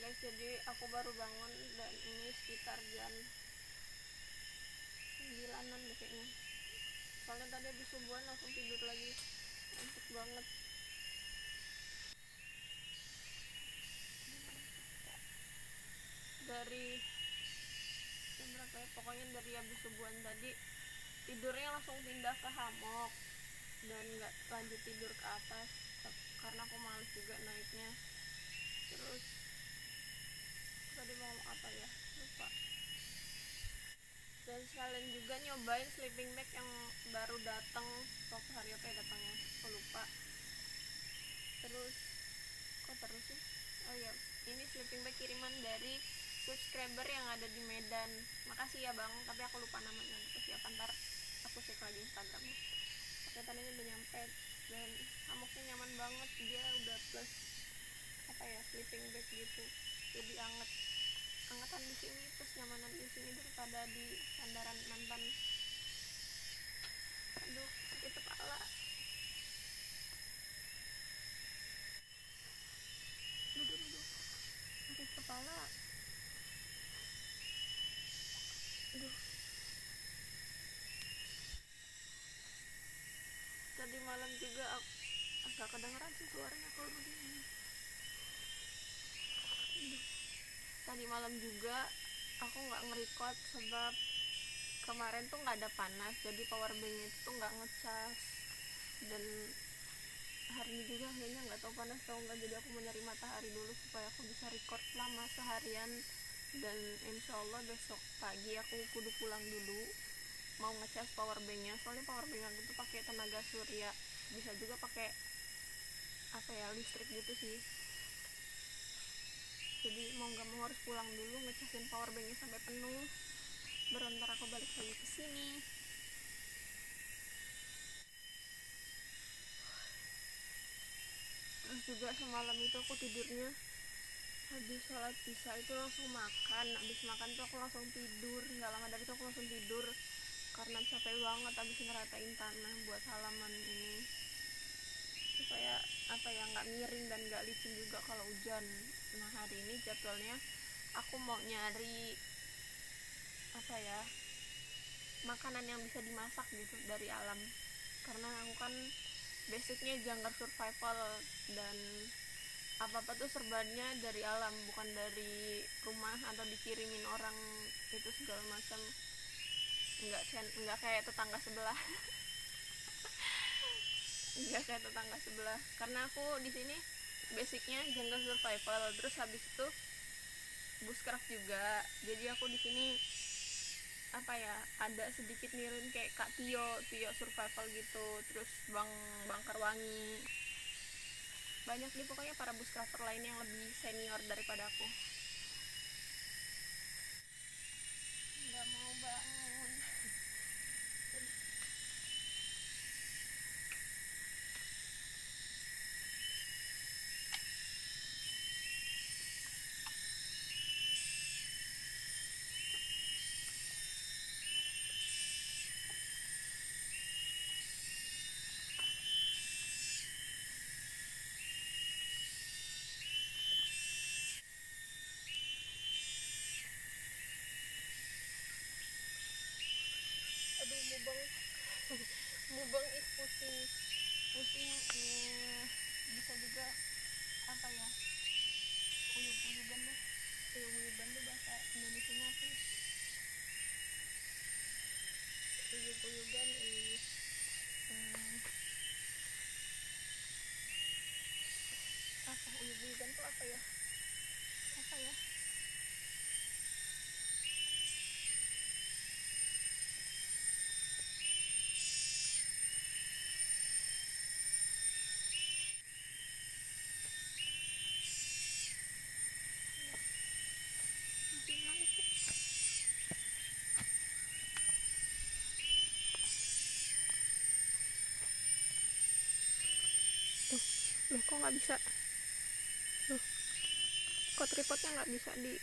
guys, jadi aku baru bangun dan ini sekitar jam 9-an deh kayaknya. Soalnya tadi habis subuhan langsung tidur lagi, ngantuk banget. Dari jam berapa ya, pokoknya dari habis subuhan tadi tidurnya langsung pindah ke hammock dan nggak lanjut tidur ke atas karena aku males juga naiknya. Terus tadi mau ngomong apa ya, lupa. Dan sekalian juga nyobain sleeping bag yang baru datang waktu hari apa ya datangnya, aku lupa. Terus sih, oh ya, ini sleeping bag kiriman dari subscriber yang ada di Medan. Makasih ya bang, tapi aku lupa namanya. Terus ya ntar aku cek lagi Instagramnya. Paketannya udah nyampe dan hammocknya nyaman banget, dia udah plus apa ya, sleeping bag gitu, jadi angatan di sini, terus nyamanan di sini daripada di sandaran mantan. Aduh, sakit kepala. Duh, sakit kepala. Aduh. Tadi malam juga aku agak kedengeran sih suaranya kalau begini. Aduh. Tadi malam juga aku nggak nge-record sebab kemarin tuh nggak ada panas, jadi power banknya itu tuh nggak ngecas. Dan hari ini juga kayaknya nggak tahu panas atau nggak, jadi aku mau nyari matahari dulu supaya aku bisa record lama seharian. Dan insya Allah besok pagi aku kudu pulang dulu, mau ngecas power banknya. Soalnya power bank aku tuh pakai tenaga surya, bisa juga pakai apa ya, listrik gitu sih. Jadi mau nggak mau harus pulang dulu ngecasin power banknya sampai penuh, baru ntar aku balik lagi ke sini. Terus juga semalam itu aku tidurnya habis sholat isya itu langsung makan. Habis makan tuh aku langsung tidur, nggak lama dari itu aku langsung tidur karena capek banget habis ngeratain tanah buat halaman ini supaya apa ya, nggak miring dan nggak licin juga kalau hujan. Nah hari ini jadwalnya aku mau nyari apa ya, makanan yang bisa dimasak gitu dari alam, karena aku kan basicnya jungler survival dan apa-apa tuh serbannya dari alam, bukan dari rumah atau dikirimin orang itu segala macam. Nggak kayak tetangga sebelah. Nggak kayak tetangga sebelah, karena aku di sini basicnya jungle survival, terus habis itu bushcraft juga. Jadi aku di sini apa ya, ada sedikit nirin kayak Kak Tio survival gitu, terus Bang Karwangi, banyak nih pokoknya para bushcrafter lain yang lebih senior daripada aku. Nggak mau bangun. Aduh, mubang is pusing bisa juga apa ya, uyub-uyuban deh. Uyub-uyuban tuh bahasa Indonesianya apa ya, uyub-uyuban apa uyub-uyuban tuh apa ya, apa ya, masih ngantuk. Loh kok nggak bisa, loh kok tripodnya nggak bisa di,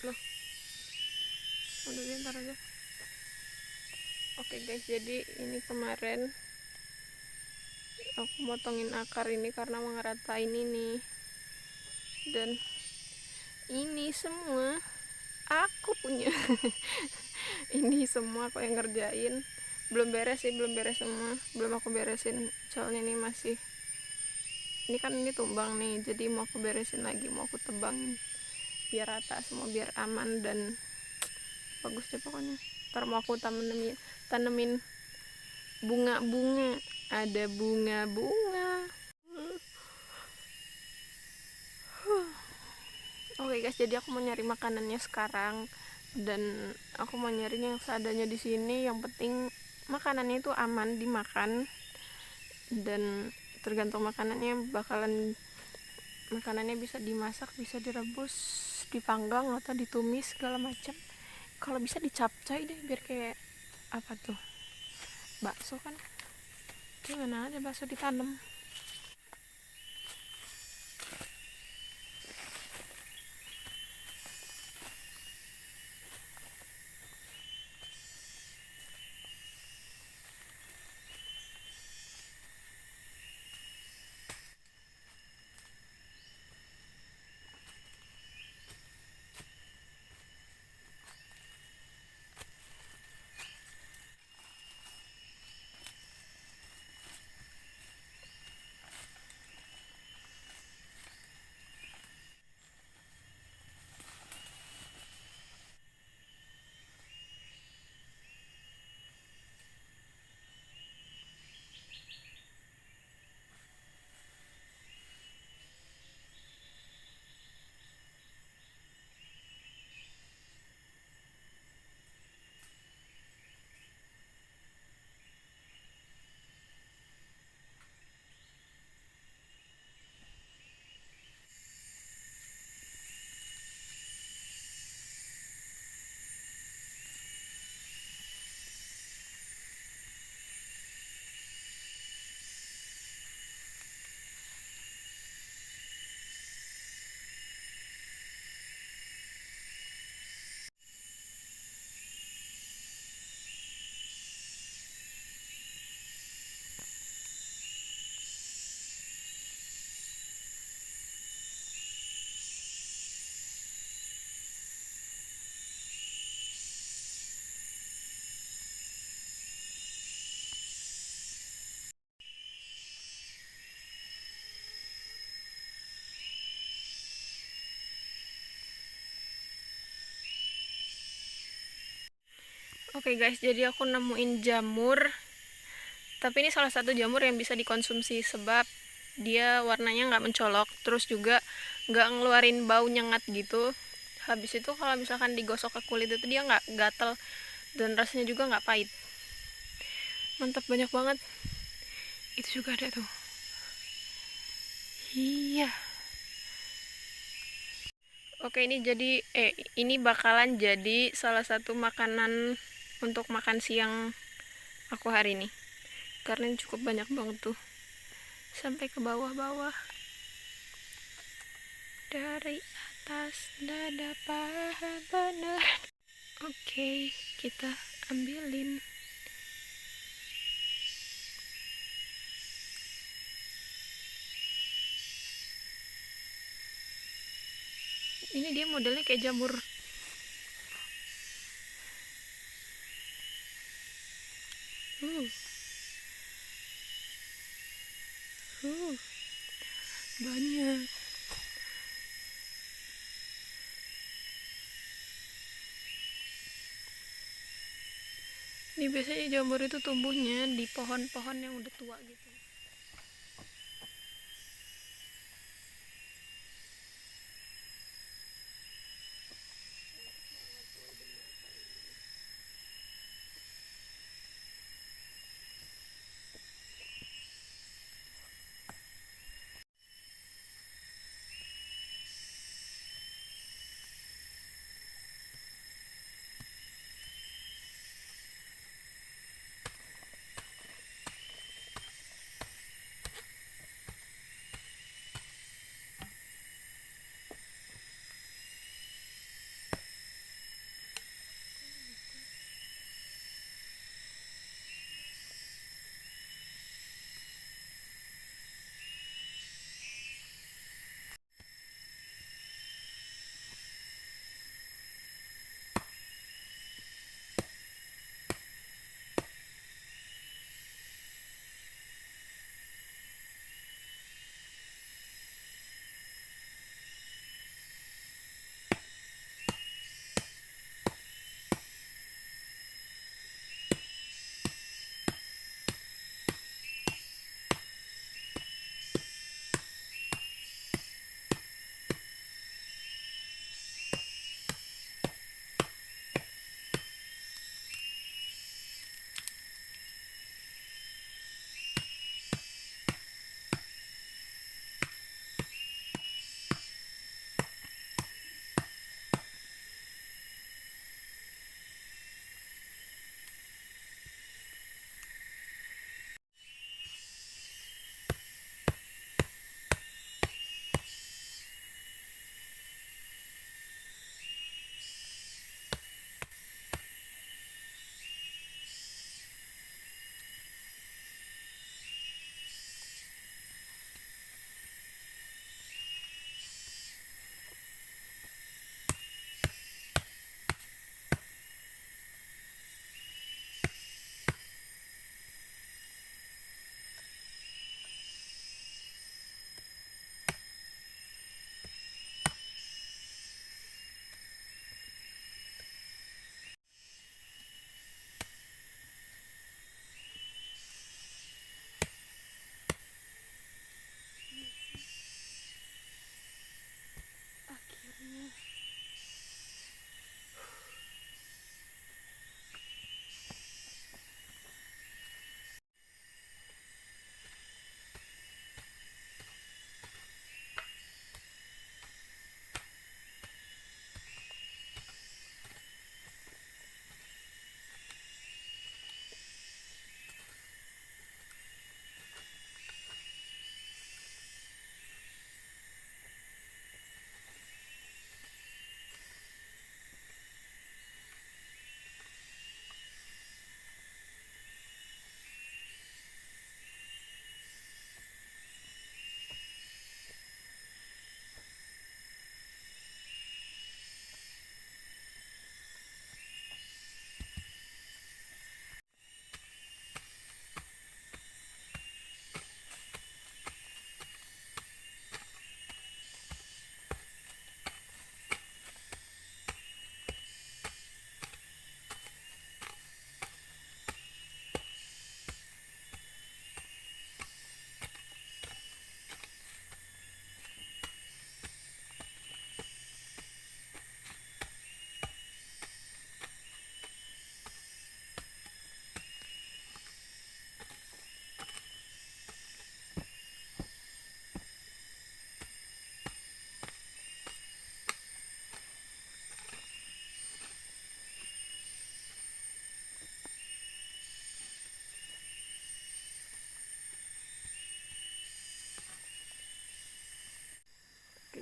loh udah ntar aja. Oke guys, jadi ini kemarin aku motongin akar ini karena mau ngeratain ini, dan Ini semua aku punya. Ini semua aku yang ngerjain. Belum beres sih, belum beres semua, belum aku beresin soalnya ini masih, ini kan ini tumbang nih, jadi mau aku beresin lagi, mau aku tebangin biar rata semua, biar aman dan bagus deh pokoknya. Ntar mau aku tanemin bunga-bunga, ada bunga-bunga. Oke guys, jadi aku mau nyari makanannya sekarang dan aku mau nyari yang seadanya di sini. Yang penting makanannya itu aman dimakan, dan tergantung makanannya bisa dimasak, bisa direbus, dipanggang atau ditumis segala macam. Kalau bisa dicapcay deh biar kayak apa tuh, bakso kan, gimana aja bakso ditanam. Oke guys, jadi aku nemuin jamur. Tapi ini salah satu jamur yang bisa dikonsumsi sebab dia warnanya nggak mencolok, terus juga nggak ngeluarin bau nyengat gitu. Habis itu kalau misalkan digosok ke kulit itu dia nggak gatel dan rasanya juga nggak pahit. Mantap, banyak banget. Itu juga ada tuh. Iya. Oke, ini bakalan jadi salah satu makanan untuk makan siang aku hari ini. Karena ini cukup banyak banget tuh. Sampai ke bawah-bawah. Dari atas dada paha bener. Oke, kita ambilin. Ini dia modelnya kayak jamur. Uh, uh, banyak. Ini biasanya jamur itu tumbuhnya di pohon-pohon yang udah tua gitu.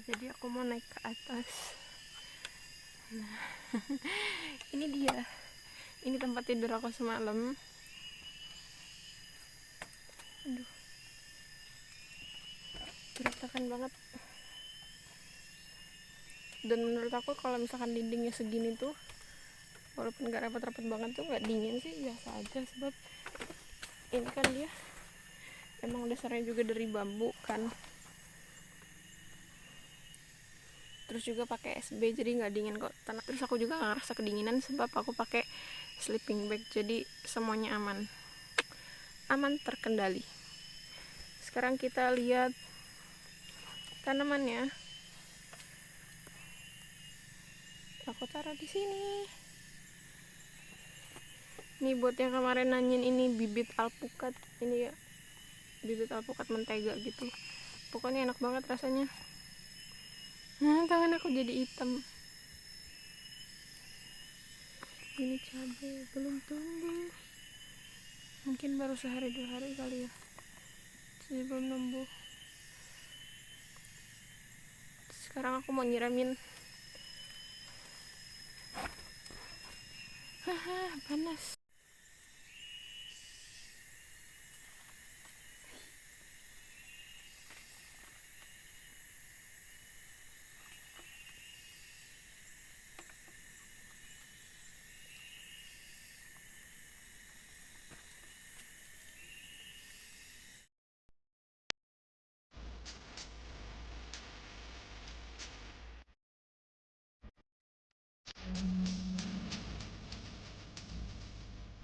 Jadi aku mau naik ke atas. Nah, ini dia. Ini tempat tidur aku semalam. Aduh, berantakan banget. Dan menurut aku kalau misalkan dindingnya segini tuh, walaupun gak rapat-rapat banget tuh gak dingin sih, biasa aja. Sebab ini kan dia emang dasarnya juga dari bambu kan, terus juga pakai SB jadi nggak dingin kok. Terus aku juga nggak ngerasa kedinginan sebab aku pakai sleeping bag, jadi semuanya aman terkendali. Sekarang kita lihat tanamannya. Aku taruh di sini. Ini buat yang kemarin nanyain, ini bibit alpukat. Ini ya, bibit alpukat mentega gitu. Pokoknya enak banget rasanya. Nah, tangan aku jadi hitam. Ini cabai belum tumbuh. Mungkin baru sehari 2 hari kali ya. Jadi belum numbuh. Sekarang aku mau nyiramin. Haha, panas.